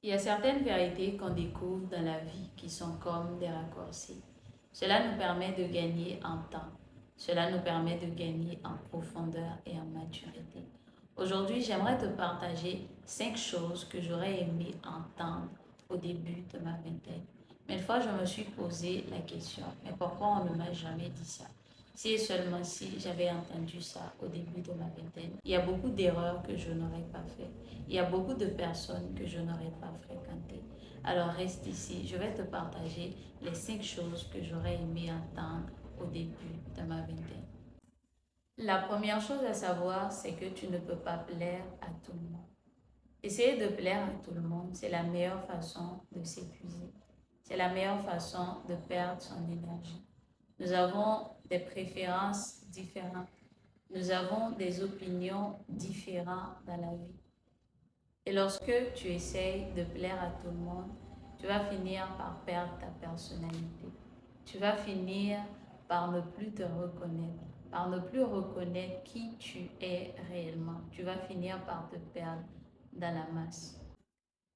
Il y a certaines vérités qu'on découvre dans la vie qui sont comme des raccourcis. Cela nous permet de gagner en temps. Cela nous permet de gagner en profondeur et en maturité. Aujourd'hui, j'aimerais te partager 5 choses que j'aurais aimé entendre au début de ma vingtaine. Mais une fois, je me suis posé la question, mais pourquoi on ne m'a jamais dit ça? Si et seulement si j'avais entendu ça au début de ma vingtaine, il y a beaucoup d'erreurs que je n'aurais pas faites. Il y a beaucoup de personnes que je n'aurais pas fréquentées. Alors reste ici, je vais te partager les 5 choses que j'aurais aimé entendre au début de ma vingtaine. La première chose à savoir, c'est que tu ne peux pas plaire à tout le monde. Essayer de plaire à tout le monde, c'est la meilleure façon de s'épuiser. C'est la meilleure façon de perdre son énergie. Nous avons des préférences différentes. Nous avons des opinions différentes dans la vie. Et lorsque tu essayes de plaire à tout le monde, tu vas finir par perdre ta personnalité. Tu vas finir par ne plus te reconnaître, par ne plus reconnaître qui tu es réellement. Tu vas finir par te perdre dans la masse.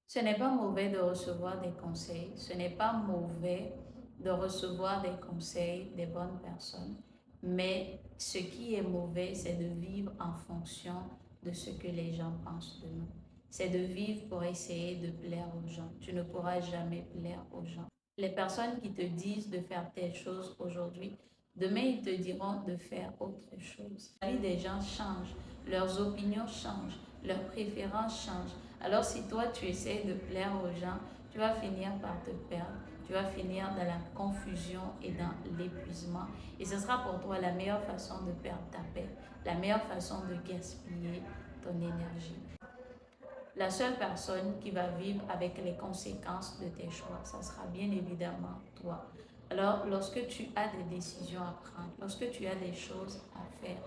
Ce n'est pas mauvais de recevoir des conseils, ce n'est pas mauvais de recevoir des conseils des bonnes personnes, mais ce qui est mauvais, c'est de vivre en fonction de ce que les gens pensent de nous. C'est de vivre pour essayer de plaire aux gens. Tu ne pourras jamais plaire aux gens. Les personnes qui te disent de faire telle chose aujourd'hui, demain ils te diront de faire autre chose. La vie des gens change, leurs opinions changent, leurs préférences changent. Alors si toi tu essaies de plaire aux gens, tu vas finir par te perdre, tu vas finir dans la confusion et dans l'épuisement. Et ce sera pour toi la meilleure façon de perdre ta paix, la meilleure façon de gaspiller ton énergie. La seule personne qui va vivre avec les conséquences de tes choix, ça sera bien évidemment toi. Alors, lorsque tu as des décisions à prendre, lorsque tu as des choses à faire,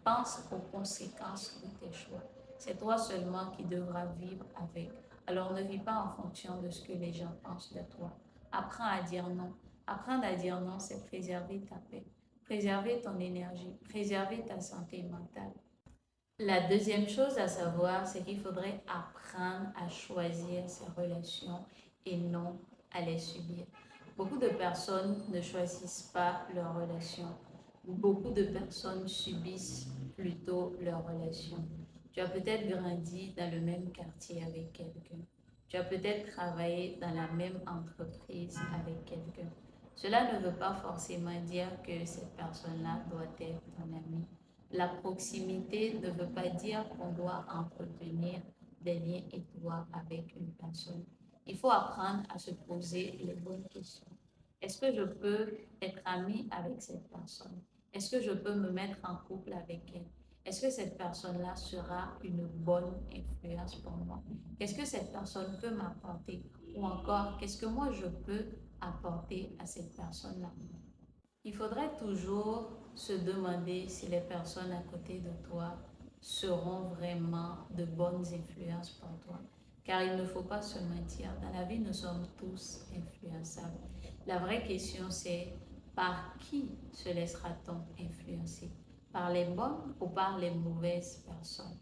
pense aux conséquences de tes choix. C'est toi seulement qui devras vivre avec. Alors, ne vis pas en fonction de ce que les gens pensent de toi. Apprends à dire non. Apprendre à dire non, c'est préserver ta paix, préserver ton énergie, préserver ta santé mentale. La deuxième chose à savoir, c'est qu'il faudrait apprendre à choisir ses relations et non à les subir. Beaucoup de personnes ne choisissent pas leurs relations. Beaucoup de personnes subissent plutôt leurs relations. Tu as peut-être grandi dans le même quartier avec quelqu'un. Tu as peut-être travaillé dans la même entreprise avec quelqu'un. Cela ne veut pas forcément dire que cette personne-là doit être ton ami. La proximité ne veut pas dire qu'on doit entretenir des liens étroits avec une personne. Il faut apprendre à se poser les bonnes questions. Est-ce que je peux être ami avec cette personne? Est-ce que je peux me mettre en couple avec elle? Est-ce que cette personne-là sera une bonne influence pour moi? Qu'est-ce que cette personne peut m'apporter? Ou encore, qu'est-ce que moi je peux apporter à cette personne-là? Il faudrait toujours se demander si les personnes à côté de toi seront vraiment de bonnes influences pour toi. Car il ne faut pas se mentir. Dans la vie, nous sommes tous influençables. La vraie question, c'est par qui se laissera-t-on influencer? Par les bonnes ou par les mauvaises personnes?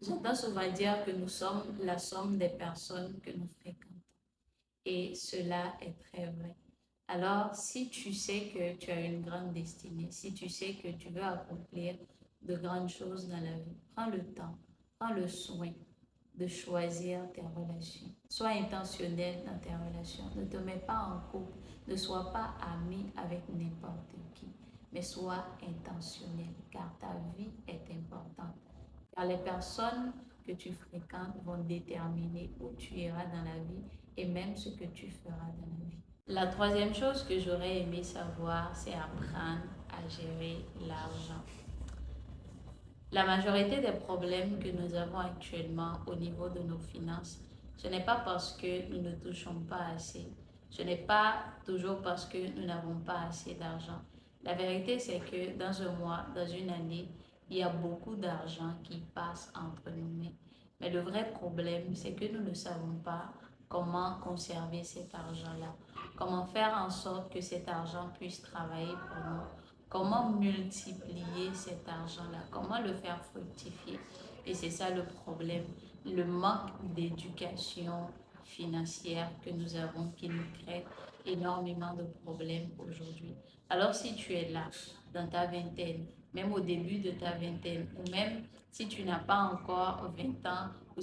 J'entends souvent dire que nous sommes la somme des personnes que nous fréquentons. Et cela est très vrai. Alors, si tu sais que tu as une grande destinée, si tu sais que tu veux accomplir de grandes choses dans la vie, prends le temps, prends le soin de choisir tes relations. Sois intentionnel dans tes relations. Ne te mets pas en couple. Ne sois pas ami avec n'importe qui, mais sois intentionnel car ta vie est importante. Car les personnes que tu fréquentes vont déterminer où tu iras dans la vie et même ce que tu feras dans la vie. La troisième chose que j'aurais aimé savoir, c'est apprendre à gérer l'argent. La majorité des problèmes que nous avons actuellement au niveau de nos finances, ce n'est pas parce que nous ne touchons pas assez. Ce n'est pas toujours parce que nous n'avons pas assez d'argent. La vérité, c'est que dans un mois, dans une année, il y a beaucoup d'argent qui passe entre nos mains. Mais le vrai problème, c'est que nous ne savons pas comment conserver cet argent-là, comment faire en sorte que cet argent puisse travailler pour nous, comment multiplier cet argent-là, comment le faire fructifier. Et c'est ça le problème, le manque d'éducation financières que nous avons qui nous créent énormément de problèmes aujourd'hui. Alors si tu es là, dans ta vingtaine, même au début de ta vingtaine, ou même si tu n'as pas encore 20 ans, ou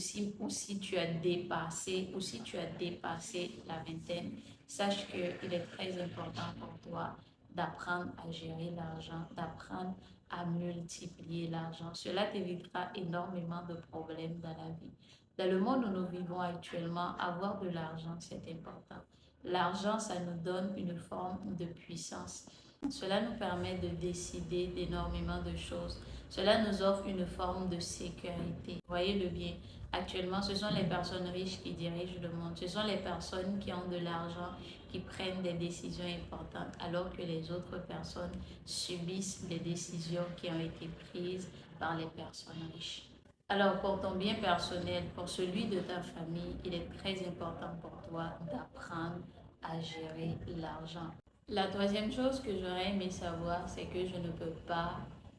si tu as dépassé, ou si tu as dépassé la vingtaine, sache qu'il est très important pour toi d'apprendre à gérer l'argent, d'apprendre à multiplier l'argent. Cela t'évitera énormément de problèmes dans la vie. Dans le monde où nous vivons actuellement, avoir de l'argent, c'est important. L'argent, ça nous donne une forme de puissance. Cela nous permet de décider d'énormément de choses. Cela nous offre une forme de sécurité. Voyez-le bien. Actuellement, ce sont les personnes riches qui dirigent le monde. Ce sont les personnes qui ont de l'argent qui prennent des décisions importantes, alors que les autres personnes subissent des décisions qui ont été prises par les personnes riches. Alors, pour ton bien personnel, pour celui de ta famille, il est très important pour toi d'apprendre à gérer l'argent. La troisième chose que j'aurais aimé savoir, c'est que je ne peux pas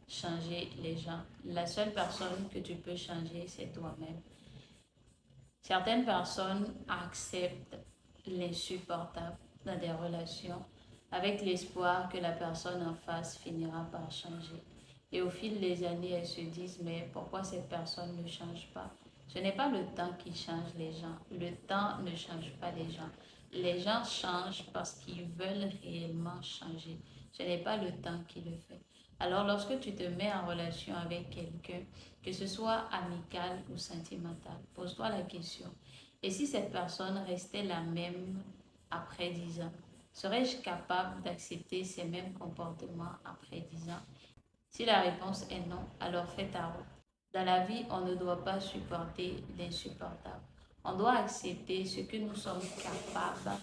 changer les gens. La seule personne que tu peux changer, c'est toi-même. Certaines personnes acceptent l'insupportable dans des relations avec l'espoir que la personne en face finira par changer. Et au fil des années, elles se disent, mais pourquoi cette personne ne change pas? Ce n'est pas le temps qui change les gens. Le temps ne change pas les gens. Les gens changent parce qu'ils veulent réellement changer. Ce n'est pas le temps qui le fait. Alors lorsque tu te mets en relation avec quelqu'un, que ce soit amical ou sentimental, pose-toi la question. Et si cette personne restait la même après 10 ans, serais-je capable d'accepter ces mêmes comportements après 10 ans? Si la réponse est non, alors fais ta route. Dans la vie, on ne doit pas supporter l'insupportable. On doit accepter ce que nous sommes capables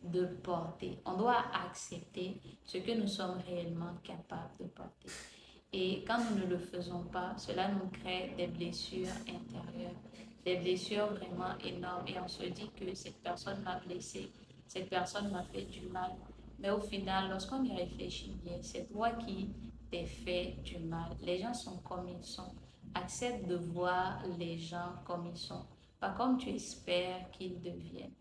de porter. On doit accepter ce que nous sommes réellement capables de porter. Et quand nous ne le faisons pas, cela nous crée des blessures intérieures, des blessures vraiment énormes. Et on se dit que cette personne m'a blessé, cette personne m'a fait du mal. Mais au final, lorsqu'on y réfléchit bien, c'est toi qui t'es fait du mal. Les gens sont comme ils sont. Accepte de voir les gens comme ils sont, pas comme tu espères qu'ils deviennent.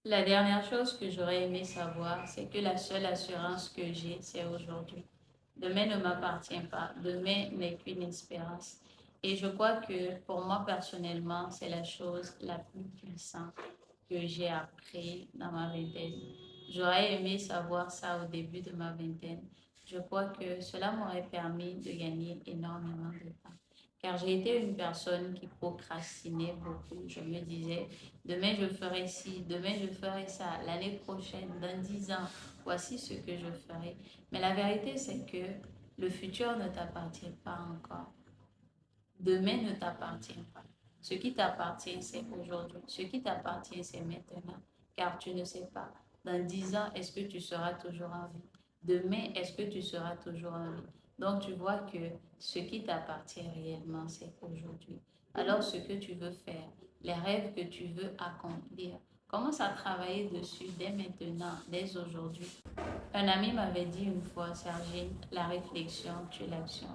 La dernière chose que j'aurais aimé savoir, c'est que la seule assurance que j'ai, c'est aujourd'hui. Demain ne m'appartient pas. Demain n'est qu'une espérance. Et je crois que pour moi personnellement, c'est la chose la plus puissante que j'ai appris dans ma vingtaine. J'aurais aimé savoir ça au début de ma vingtaine. Je crois que cela m'aurait permis de gagner énormément de temps. Car j'ai été une personne qui procrastinait beaucoup. Je me disais, demain je ferai ci, demain je ferai ça, l'année prochaine, dans 10 ans, voici ce que je ferai. Mais la vérité, c'est que le futur ne t'appartient pas encore. Demain ne t'appartient pas. Ce qui t'appartient, c'est aujourd'hui. Ce qui t'appartient, c'est maintenant. Car tu ne sais pas. Dans 10 ans, est-ce que tu seras toujours en vie? Demain, est-ce que tu seras toujours en vie? Donc, tu vois que ce qui t'appartient réellement, c'est aujourd'hui. Alors, ce que tu veux faire, les rêves que tu veux accomplir, commence à travailler dessus dès maintenant, dès aujourd'hui. Un ami m'avait dit une fois, Sergine, la réflexion tue l'action.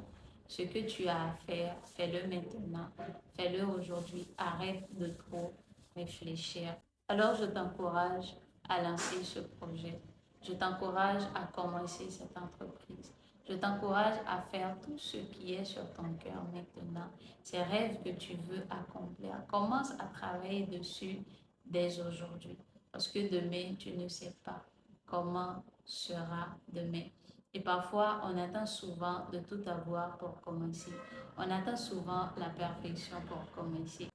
Ce que tu as à faire, fais-le maintenant, fais-le aujourd'hui. Arrête de trop réfléchir. Alors je t'encourage à lancer ce projet. Je t'encourage à commencer cette entreprise. Je t'encourage à faire tout ce qui est sur ton cœur maintenant. Ces rêves que tu veux accomplir, commence à travailler dessus dès aujourd'hui. Parce que demain, tu ne sais pas comment sera demain. Et parfois, on attend souvent de tout avoir pour commencer. On attend souvent la perfection pour commencer.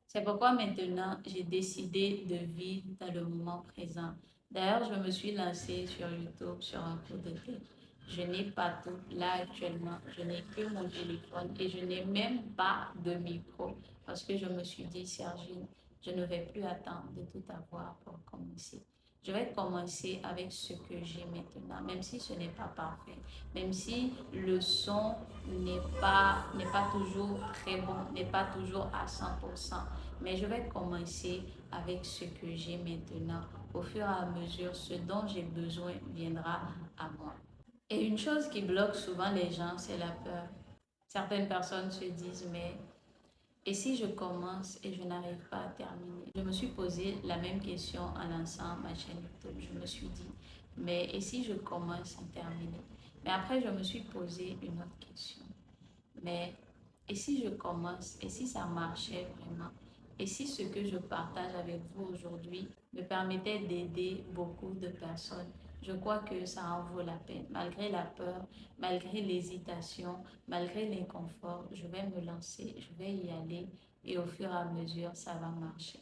C'est pourquoi maintenant, j'ai décidé de vivre dans le moment présent. D'ailleurs, je me suis lancée sur YouTube sur un coup de tête. Je n'ai pas tout là actuellement. Je n'ai que mon téléphone et je n'ai même pas de micro parce que je me suis dit, Sergine, je ne vais plus attendre de tout avoir pour commencer. Je vais commencer avec ce que j'ai maintenant, même si ce n'est pas parfait, même si le son n'est pas toujours très bon, n'est pas toujours à 100%. Mais je vais commencer avec ce que j'ai maintenant. Au fur et à mesure, ce dont j'ai besoin viendra à moi. Et une chose qui bloque souvent les gens, c'est la peur. Certaines personnes se disent, mais Et si je commence et je n'arrive pas à terminer? Je me suis posé la même question en lançant ma chaîne YouTube. Je me suis dit, mais et si je commence sans terminer? Mais après, je me suis posé une autre question. Mais et si je commence, et si ça marchait vraiment, et si ce que je partage avec vous aujourd'hui me permettait d'aider beaucoup de personnes, je crois que ça en vaut la peine. Malgré la peur, malgré l'hésitation, malgré l'inconfort, je vais me lancer, je vais y aller et au fur et à mesure, ça va marcher.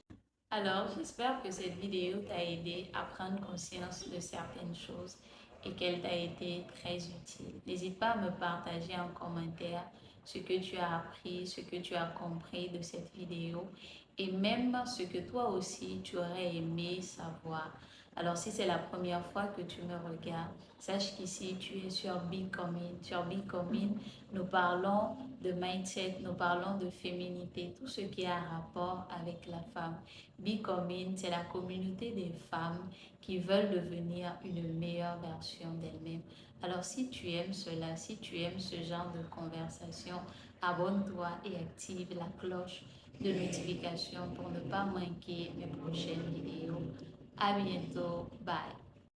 Alors, j'espère que cette vidéo t'a aidé à prendre conscience de certaines choses et qu'elle t'a été très utile. N'hésite pas à me partager en commentaire ce que tu as appris, ce que tu as compris de cette vidéo et même ce que toi aussi tu aurais aimé savoir. Alors, si c'est la première fois que tu me regardes, sache qu'ici tu es sur Becoming. Sur Becoming, nous parlons de mindset, nous parlons de féminité, tout ce qui a rapport avec la femme. Becoming, c'est la communauté des femmes qui veulent devenir une meilleure version d'elles-mêmes. Alors si tu aimes cela, si tu aimes ce genre de conversation, abonne-toi et active la cloche de notification pour ne pas manquer mes prochaines vidéos. À bientôt. Bye.